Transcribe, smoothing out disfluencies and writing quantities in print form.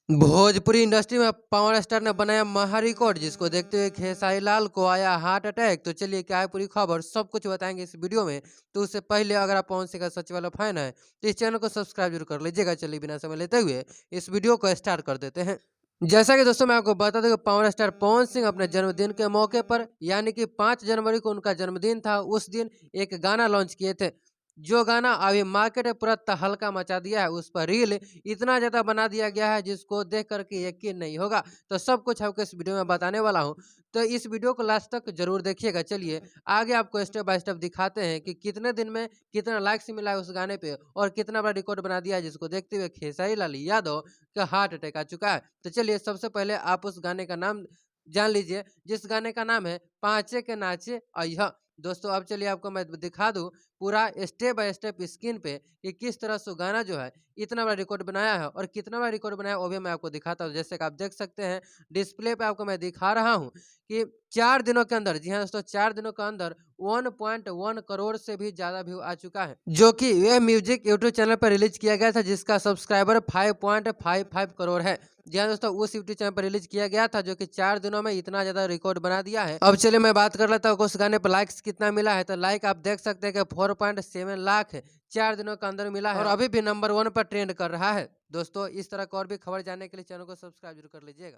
Bhojpuri industry में power star ने बनाया महा रिकॉर्ड, जिसको देखते हुए खेसारी लाल को आया हार्ट अटैक। तो चलिए क्या है पूरी खबर, सब कुछ बताएंगे इस वीडियो में। तो उससे पहले अगर आप पवन सिंह का सच वाला फैन है तो इस चैनल को सब्सक्राइब जरूर कर लीजिएगा। चलिए बिना समय लेते हुए इस वीडियो को स्टार्ट कर देते हैं। जैसा कि दोस्तों मैं आपको बता दूं कि पावर स्टार पवन सिंह अपने जन्मदिन के मौके पर यानी कि 5 जनवरी को उनका जन्मदिन था, उस दिन एक गाना लॉन्च किए थे। जो गाना अभी मार्केट में पूरा तहलका मचा दिया है, उस पर रील इतना ज़्यादा बना दिया गया है जिसको देख करके यकीन नहीं होगा। तो सब कुछ आपको इस वीडियो में बताने वाला हूँ, तो इस वीडियो को लास्ट तक जरूर देखिएगा। चलिए आगे आपको स्टेप बाय स्टेप दिखाते हैं कि कितने दिन में कितना लाइक्स मिला है उस गाने पे और कितना बड़ा रिकॉर्ड बना दिया है, जिसको देखते हुए खेसारी लाल यादव का हार्ट अटैक आ चुका है। तो चलिए सबसे पहले आप उस गाने का नाम जान लीजिए, जिस गाने का नाम है पाँचे के नाचे अइहा। दोस्तों अब चलिए आपको मैं दिखा दूं पूरा स्टेप बाय स्टेप स्क्रीन पे कि किस तरह से गाना जो है इतना बड़ा रिकॉर्ड बनाया है और कितना बड़ा रिकॉर्ड बनाया है, वो भी मैं आपको दिखाता हूँ। जैसे कि आप देख सकते हैं डिस्प्ले पे आपको मैं दिखा रहा हूँ कि 4 दिनों के अंदर, जी हाँ दोस्तों 4 दिनों के अंदर 1.1 करोड़ से भी ज्यादा व्यू आ चुका है, जो कि ये म्यूजिक यूट्यूब चैनल पर रिलीज किया गया था, जिसका सब्सक्राइबर 5.55 करोड़ है। जी हाँ दोस्तों उस यूट्यूब चैनल पर रिलीज किया गया था, जो कि 4 दिनों में इतना ज्यादा रिकॉर्ड बना दिया है। अब चलिए मैं बात कर लेता हूँ उस गाने पर लाइक्स कितना मिला है। तो लाइक आप देख सकते हैं कि 4.7 लाख है 4 दिनों के अंदर मिला है और अभी भी नंबर 1 पर ट्रेंड कर रहा है। दोस्तों इस तरह का और भी खबर जानने के लिए चैनल को सब्सक्राइब जरूर कर लीजिएगा।